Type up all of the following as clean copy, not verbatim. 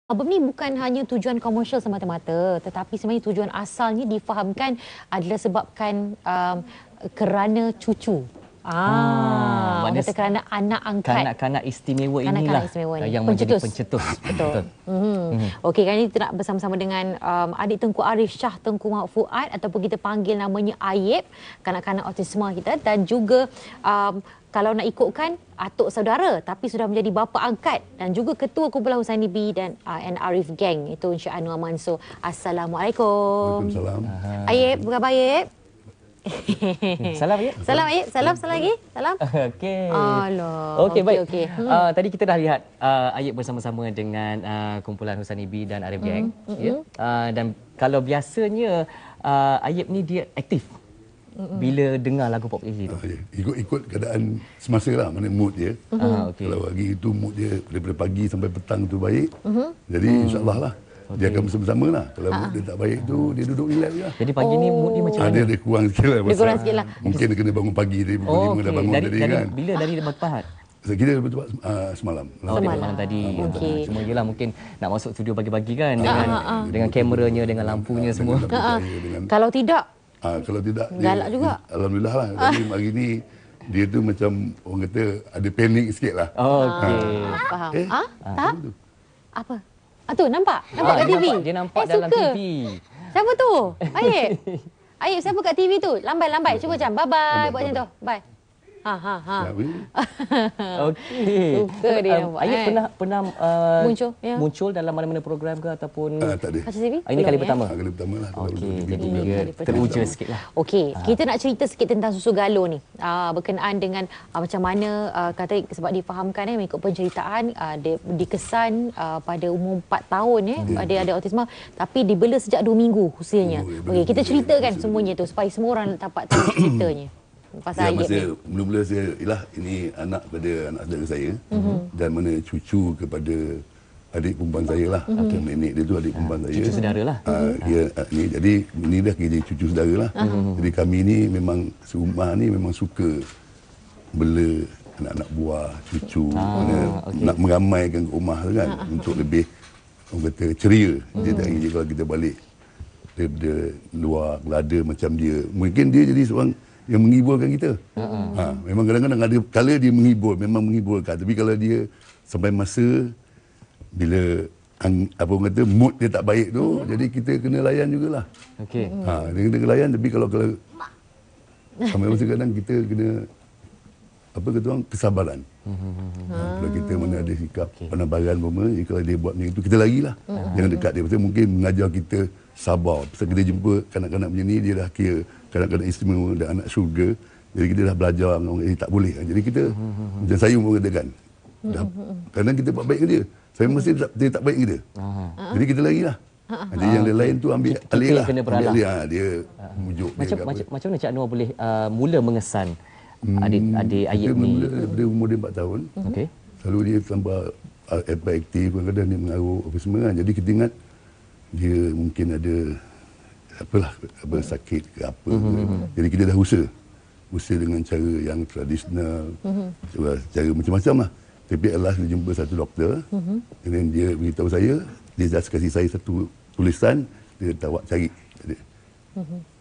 Album ni bukan hanya tujuan komersial semata-mata, tetapi sebenarnya tujuan asalnya difahamkan adalah sebabkan kerana cucu. Orang kata kerana anak angkat. Kanak-kanak istimewa Kanak-kanak inilah istimewa ni. yang menjadi pencetus. Betul. Okey, kali ini kita nak bersama-sama dengan adik Tengku Arif Shah Tengku Muhammad Fuad, ataupun kita panggil namanya Ayeb, kanak-kanak autisma kita, dan juga kalau nak ikutkan atuk saudara tapi sudah menjadi bapa angkat dan juga ketua kumpulan Husaini B dan Arif Gang, itu Encik Anwar Mansor. Assalamualaikum. Waalaikumsalam. Ayeb, apa khabar Ayeb? Salam ya. Salam Ayeb, salam lagi. Salam. Okey. Alah. Okey, baik. Okey. Tadi kita dah lihat Ayeb bersama-sama dengan kumpulan Husaini B dan Arif Gang. Ya. Dan kalau biasanya Ayeb ni dia aktif bila dengar lagu pop easy tu. Ikut keadaan semasa lah, mana mood dia. Okay. Kalau pagi itu mood dia daripada pagi sampai petang tu baik, jadi insyaAllah lah. Dia akan bersama-sama lah. Kalau mood dia tak baik tu, dia duduk relax je lah. Jadi pagi ni mood dia macam mana? Dia kurang sikit lah. Dia kurang sikit lah. Mungkin dia kena bangun pagi, dia pukul 5 dah bangun tadi kan. Bila dari Bapahat? Kita betul semalam. Malam tadi. Okey. Cuma yelah mungkin nak masuk studio pagi-pagi kan dengan kameranya, dengan lampunya semua. Kalau tidak, kalau tidak, galak juga. Alhamdulillah lah. Tapi hari ni dia tu macam orang kata ada panik sikit lah. Okey. faham. Tak? Apa? Tu nampak? Nampak kat TV? Dia nampak dalam suka. TV. Siapa tu? Ayeb. Ayeb, siapa kat TV tu? Lambai. Cuba macam bye-bye. Buat macam tu. Bye. Okey. Suka dia nampak. Ayeb pernah muncul dalam mana-mana program ke ataupun Tak ada. Kaca TV? ini kali pertama? Kali pertama lah. Okey, jadi dia teruja sikit lah. Okey, kita nak cerita sikit tentang Susu Galon ni. Berkenaan dengan macam mana kata sebab difahamkan mengikut penceritaan dia dikesan pada umur 4 tahun dia ada autisma, tapi dibela sejak 2 minggu usianya. Okey, kita ceritakan semuanya tu supaya semua orang dapat tahu ceritanya. Pasal Ayeb ni. Mula-mula saya, ini anak pada anak saudara saya dan mana cucu kepada adik perempuan saya lah. Nenek dia tu adik perempuan saya. Cucu saudara lah. Jadi ini dah kira cucu saudara lah. Jadi kami ni memang serumah ni memang suka bela anak-anak buah, cucu, nak meramaikan ke rumah tu kan untuk lebih orang kata ceria. Dia tak ingin kalau kita balik daripada luar lada macam dia. Mungkin dia jadi seorang yang menghiburkan kita. Memang kadang-kadang ada kala dia memang menghiburkan. Tapi kalau dia sampai masa bila apa orang kata mood dia tak baik tu, jadi kita kena layan jugalah. Okey. Dia kena layan, tapi kalau sampai masa kadang kita kena apa kata orang, kesabaran. Kalau kita mana ada sikap penabaran kalau dia buat macam itu, kita larilah. Jangan dekat dia. Pasal mungkin mengajar kita sabar. Pasal kita jumpa kanak-kanak macam ni, dia dah kira kanak-kanak istimewa dan anak syurga. Jadi kita dah belajar dengan orang, tak boleh. Jadi kita, macam saya pun katakan, kadang kita buat baik ke dia. Saya mesti dia tak baik ke dia. Jadi kita larilah. Jadi yang lain tu ambil alih lah. Kena beralah. Dia mujuk dia. Macam mana Cik Anwar boleh mula mengesan adik Ayeb ni? Daripada umur dia 4 tahun. Okey. Selalu dia tambah aktif, kadang-kadang dia mengarut apa semua kan. Jadi kita ingat dia mungkin ada sakit ke apa. Jadi kita dah usaha dengan cara yang tradisional, cara macam-macam lah. Tapi at last dia jumpa satu doktor, dan dia beritahu saya, dia just kasih saya satu tulisan, dia kata awak cari.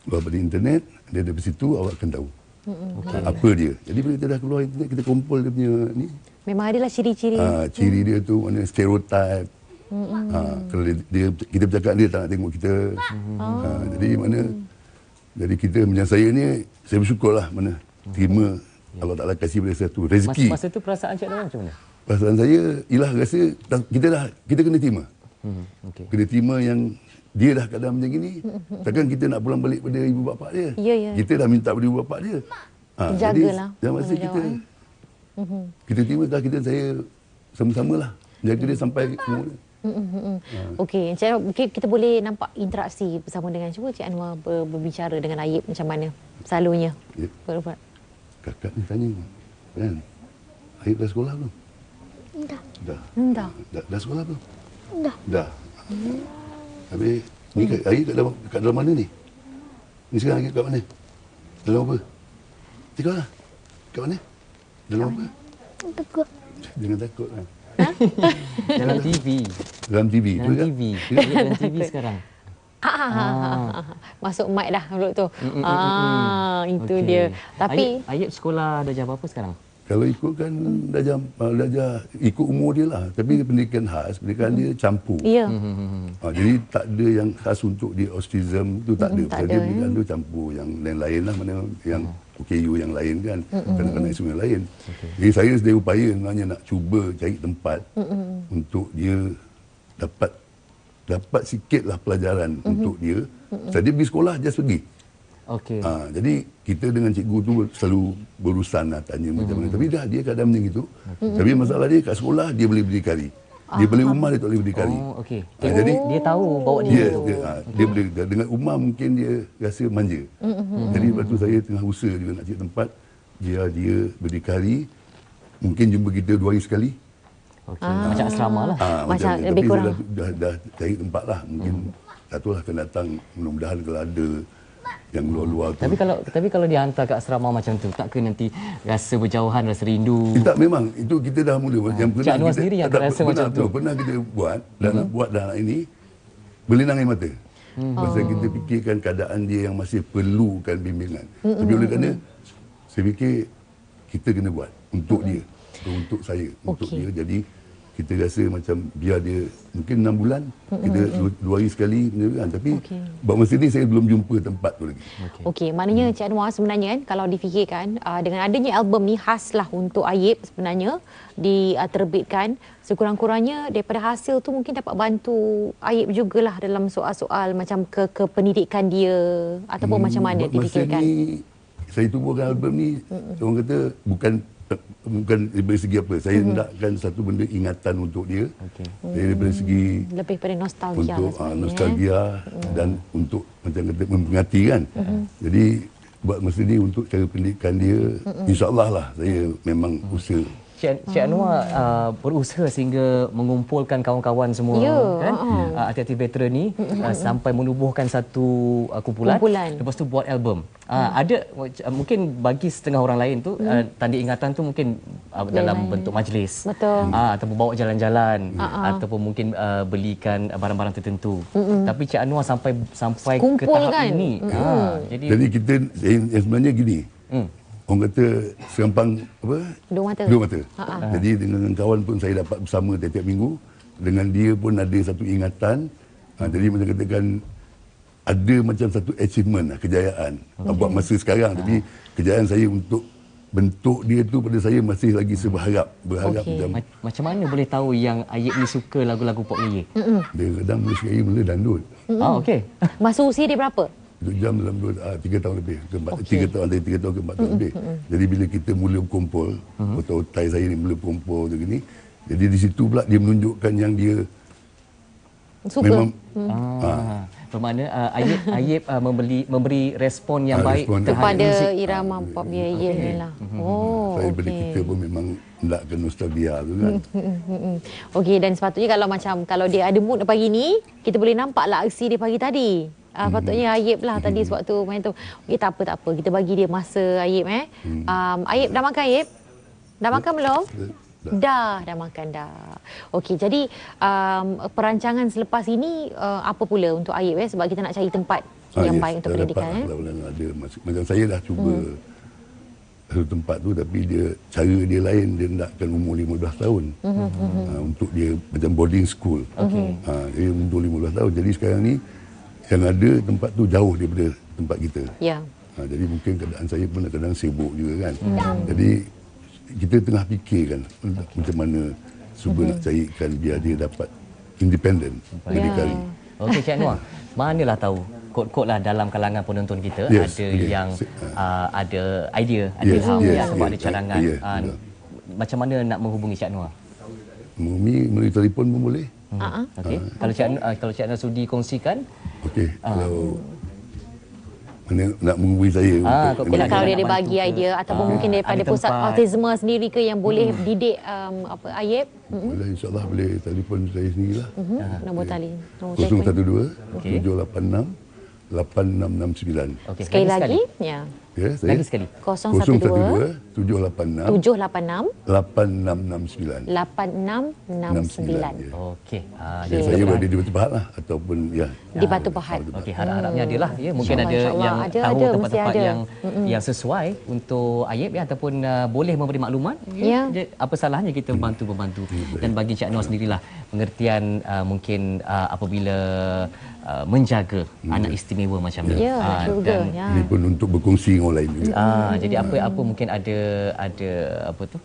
Keluar pada internet, dia dari situ awak akan tahu apa dia. Jadi bila kita dah keluar internet, kita kumpul dia punya ni. Memang adalah ciri-ciri. Ciri dia tu mana stereotip. Kalau kita bercakap, dia tak nak tengok kita. Jadi kita macam saya ni, saya bersyukurlah mana terima Allah Ta'ala kasih pada satu rezeki. Masa tu perasaan Cik Anwar macam mana? Perasaan saya ialah rasa kita kena terima. Kena terima yang dia dah keadaan macam gini. Takkan kita nak pulang balik pada ibu bapa dia. Kita dah minta pada ibu bapa dia. Jagalah. Jadi masa kita terima, saya sama-sama lah jaga dia sampai umur dia. Okey, Encik Anwar, mungkin kita boleh nampak interaksi bersama dengan, cuba Cik Anwar berbicara dengan Ayeb macam mana selalunya. Kakak ni tanya, kan, Ayeb dah sekolah belum? Dah. Dah sekolah belum? Dah. Habis ni Ayeb kat dalam mana ni? Ni sekarang Ayeb kat mana? Dalam apa? Sekolah. Kat mana? Dalam apa? Takut. Jangan takut lah. Dalam TV. dalam TV. Dalam TV. Dalam TV sekarang. Masuk mic dah mulut tu. Itu Okey. dia. Tapi Ayub sekolah darjah berapa sekarang? Kalau ikutkan darjah ikut umur dia lah. Tapi pendidikan khas, pendidikan dia campur. ya. Jadi tak ada yang khas untuk dia autism tu tak ada. tak Pasal ada, dia pendidikan tu campur yang lain-lain lah, mana yang OKU yang lain kan, kanak-kanak semua yang lain. Jadi saya sedaya upaya sebenarnya nak cuba cari tempat untuk dia dapat sikitlah pelajaran untuk dia. Sebab dia pergi sekolah just pergi. Okey. Jadi kita dengan cikgu tu selalu berurusan lah, tanya macam mana. Tapi dah dia keadaan macam itu. Tapi masalah dia kat sekolah dia boleh berdikari. Dia balik rumah dia tak boleh berdikari. Oh, okey. Jadi Dia tahu bawa dia, dia. dia boleh dengan umar mungkin dia rasa manja. Jadi lepas tu saya tengah usaha juga nak cari tempat biar dia berdikari. Mungkin jumpa kita 2 hari sekali. Okey. Macam asrama lah. Macam ni. lebih Tapi kurang. saya dah cari tempat lah. Mungkin satu lah akan datang, mudah-mudahan kalau ada yang luar-luar tu. Tapi kalau dia hantar kat asrama macam tu, tak ke nanti rasa berjauhan, rasa rindu? Tak, memang itu kita dah mula. Yang Cik Anwar sendiri yang rasa macam tu. Pernah kita buat dan nak buat dah ini berlinang air mata. Pasal kita fikirkan keadaan dia yang masih perlukan bimbingan. Tapi oleh kerana saya fikir kita kena buat untuk dia, untuk saya, untuk dia. Jadi kita rasa macam biar dia mungkin 6 bulan kita 2 hari sekali kan, tapi buat masa ni saya belum jumpa tempat tu lagi. Okey, maknanya Cik Anwar sebenarnya kan kalau difikirkan dengan adanya album ni khaslah untuk Ayub sebenarnya diterbitkan, sekurang-kurangnya daripada hasil tu mungkin dapat bantu Ayub jugalah dalam soal-soal macam ke pendidikan dia ataupun macam mana Buat masa difikirkan. ni saya tubuhkan album ni, orang kata bukan dari segi apa. Saya hendakkan satu benda ingatan untuk dia. Dari segi Lebih pada nostalgia untuk lah sebenarnya. nostalgia dan untuk macam kata memperingati kan. Jadi buat masa ni untuk cara pendidikan dia, insya-Allah lah saya memang usaha. Cik Anwar berusaha sehingga mengumpulkan kawan-kawan semua kan, aktif-aktif veteran ni sampai menubuhkan satu kumpulan. Lepas tu buat album. Ada mungkin bagi setengah orang lain tu tanda ingatan tu mungkin dalam bentuk majlis. Betul. Ataupun bawa jalan-jalan ataupun mungkin belikan barang-barang tertentu. Tapi Cik Anwar sampai ke Kumpul tahap kan? ini. Jadi kita sebenarnya gini. Orang kata serampang apa? Dua mata. Jadi dengan kawan pun saya dapat bersama tiap-tiap minggu. Dengan dia pun ada satu ingatan. Jadi macam katakan ada macam satu achievement lah, kejayaan. Buat masa sekarang. Tapi kejayaan saya untuk bentuk dia tu pada saya masih lagi berharap Macam mana boleh tahu yang Ayub ni suka lagu-lagu pop Melayu? dia kadang mula dandut. Okey. Masa usia dia berapa? 2 jam dalam 3 tahun lebih ke 3 tahun antara 3 tahun ke 4 tahun lebih. Jadi bila kita mula berkumpul, otai saya ni mula berkumpul tu gini. Jadi di situ pula dia menunjukkan yang dia Suka. memang Bermakna Ayub memberi respon yang baik respon kepada muzik. irama pop Melayu ni lah. saya pada kita pun memang hendakkan nostalgia tu kan. Okey, dan sepatutnya kalau dia ada mood pagi ni, kita boleh nampaklah aksi dia pagi tadi. Patutnya Ayub lah tadi sewaktu main tu. Okey, tak apa. Kita bagi dia masa Ayub Ayub dah makan Ayub? Dah makan belum? Dah makan dah. Okey, jadi perancangan selepas ini apa pula untuk Ayub sebab kita nak cari tempat yang baik untuk pendidikan. Ada macam saya dah cuba satu tempat tu, tapi cara dia lain, dia nakkan umur 15 tahun. Untuk dia macam boarding school. Dia umur 15 tahun. Jadi sekarang ni yang ada tempat tu jauh daripada tempat kita. Ya. Jadi mungkin keadaan saya pun kadang sibuk juga kan. Jadi kita tengah fikirkan macam mana cuba nak carikan biar dia dapat independen, berdikari. Okey Cik Anwar, manalah tahu kod-kod lah dalam kalangan penonton kita ada yang ada idea, ada ilham ataupun ada cadangan. Macam mana nak menghubungi Cik Anwar? Melalui telefon pun boleh. Okey. Kalau Cik Anwar sudi kongsikan. Okey. Kalau mana nak menghubungi saya Kalau dia ada bagi idea ataupun mungkin daripada pusat autisme sendiri ke yang boleh didik Ayub. Boleh, insyaAllah boleh telefon saya sendirilah. Nombor tali. 012 786 8669. Sekali lagi. Ya. Ya, saya. Lagi sekali. 012 786 786 8669. 8669. Ya. Okey. Ya, saya berada di Batu Pahat lah ataupun ya. Di Batu Pahat. Okey, harap-harapnya adalah ya mungkin ada InsyaAllah. yang Ada, tahu mesti tempat-tempat ada. yang sesuai untuk Ayib ya ataupun boleh memberi maklumat. Ya. Apa salahnya kita membantu dan bagi Cik Anwar sendirilah pengertian mungkin apabila menjaga anak istimewa macam ni. Ya, juga. Ya. Ini pun untuk berkongsi dengan orang lain juga. Jadi apa mungkin ada apa tu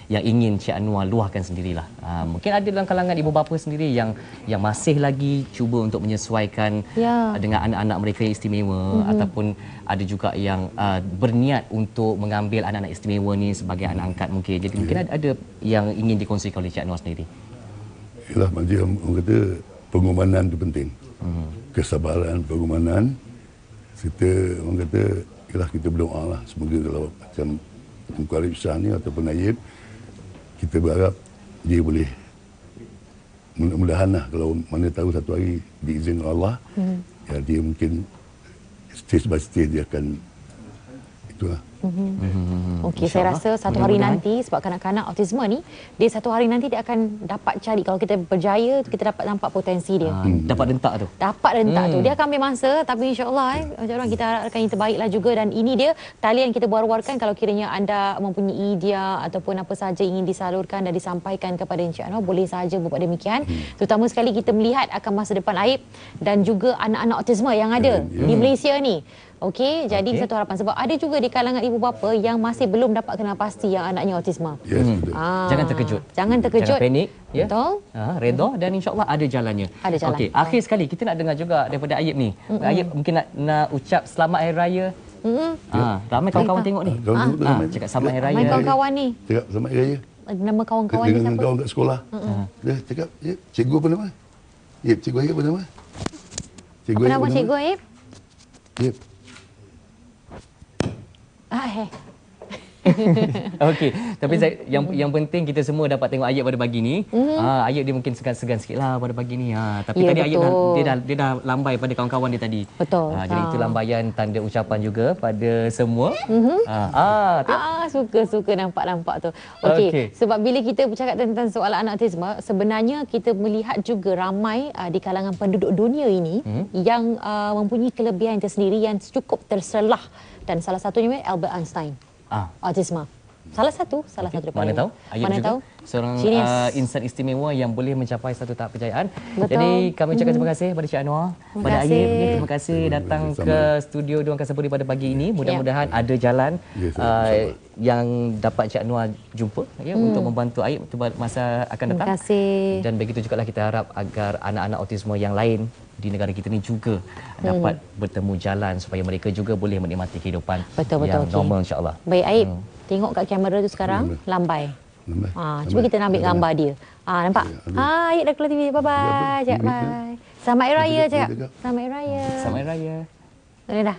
yang ingin Cik Anwar luahkan sendirilah. Mungkin ada dalam kalangan ibu bapa sendiri yang masih lagi cuba untuk menyesuaikan dengan anak-anak mereka yang istimewa ataupun ada juga yang berniat untuk mengambil anak-anak istimewa ni sebagai anak angkat mungkin. Jadi mungkin ada yang ingin dikongsikan oleh Cik Anwar sendiri. Yalah, macam orang kata pengorbanan itu penting. Kesabaran, pengorbanan. Kita orang kata ialah kita berdoa lah, semoga kalau macam Tengku Arif Shah ni ataupun Ayib, kita berharap dia boleh mudah-mudahan lah kalau mana tahu satu hari diizinkan Allah, ya dia mungkin stage by stage dia akan itulah. Okey, saya rasa satu hari nanti sebab kanak-kanak autisme ni dia satu hari nanti dia akan dapat cari, kalau kita berjaya kita dapat nampak potensi dia. Dapat rentak tu. Dapat rentak tu. Dia akan ambil masa tapi insya-Allah macam orang kita harapkan yang terbaiklah juga, dan ini dia talian kita war-warkan kalau kiranya anda mempunyai idea ataupun apa sahaja ingin disalurkan dan disampaikan kepada Encik Anwar, boleh sahaja buat demikian. Terutama sekali kita melihat akan masa depan Ayib dan juga anak-anak autisme yang ada di Malaysia ni. Okey, jadi satu harapan sebab ada juga di kalangan ibu bapa yang masih belum dapat kenal pasti yang anaknya autisme. Yes, betul. Jangan terkejut. Jangan terkejut. Jangan panik. Ya? Betul. Redha dan insya-Allah ada jalannya. Ada jalan. Okey, akhir sekali kita nak dengar juga daripada Ayib ni. Ayib mungkin nak ucap selamat Hari Raya. Ramai kawan-kawan tengok ni. Cakap selamat Hari Raya. Ramai kawan-kawan ni. Cakap selamat Hari Raya. Nama kawan-kawan ni Dengan siapa? kawan kat sekolah. Dia cakap, "Yep, cikgu apa nama?" "Yep, cikgu Ayib apa nama?" Apa nama cikgu Ayib? Yep. Okey, tapi yang penting kita semua dapat tengok Ayib pada pagi ni. Ayib dia mungkin segan-segan sikitlah pada pagi ni. Tapi tadi Ayib dia dah lambai pada kawan-kawan dia tadi. Betul. Jadi itu lambaian tanda ucapan juga pada semua. Suka nampak tu. Okey, sebab bila kita bercakap tentang soalan anak autisme, sebenarnya kita melihat juga ramai di kalangan penduduk dunia ini yang mempunyai kelebihan tersendiri yang cukup terselah, dan salah satunya Albert Einstein. Autisme. Salah satu daripada mana tahu Ayub mana juga tahu seorang insan istimewa yang boleh mencapai satu tahap kejayaan. Betul. Jadi kami ucapkan terima kasih kepada Cik Anwar, pada Ayub ni, terima kasih datang ke studio Dua Angkasa Puri pada pagi ini. Mudah-mudahan ada jalan yang dapat Cik Anwar jumpa untuk membantu Ayub masa akan datang. Terima kasih. Dan begitu juga lah kita harap agar anak-anak autisme yang lain di negara kita ni juga dapat bertemu jalan supaya mereka juga boleh menikmati kehidupan yang normal, insya-Allah. Baik Ayub, tengok kat kamera tu sekarang, lambai. Cuba kita nak ambil gambar dia. Nampak? Ayub dah keluar TV. Bye-bye. Cak, bye. Selamat Hari Raya, Cak. Selamat Hari Raya. Selamat Hari Raya. Dah.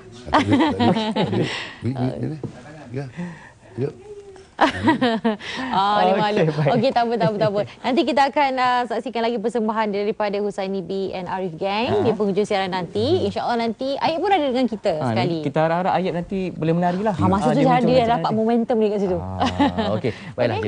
Ya. Ya. Dia malu. Okey, tak apa. Nanti kita akan saksikan lagi persembahan daripada Husaini B and Arif Gang di penghujung siaran nanti. InsyaAllah nanti Ayub pun ada dengan kita sekali. Kita harap-harap Ayub nanti boleh menari lah. Masa tu dia dah dapat momentum ni kat situ. Okey, baiklah.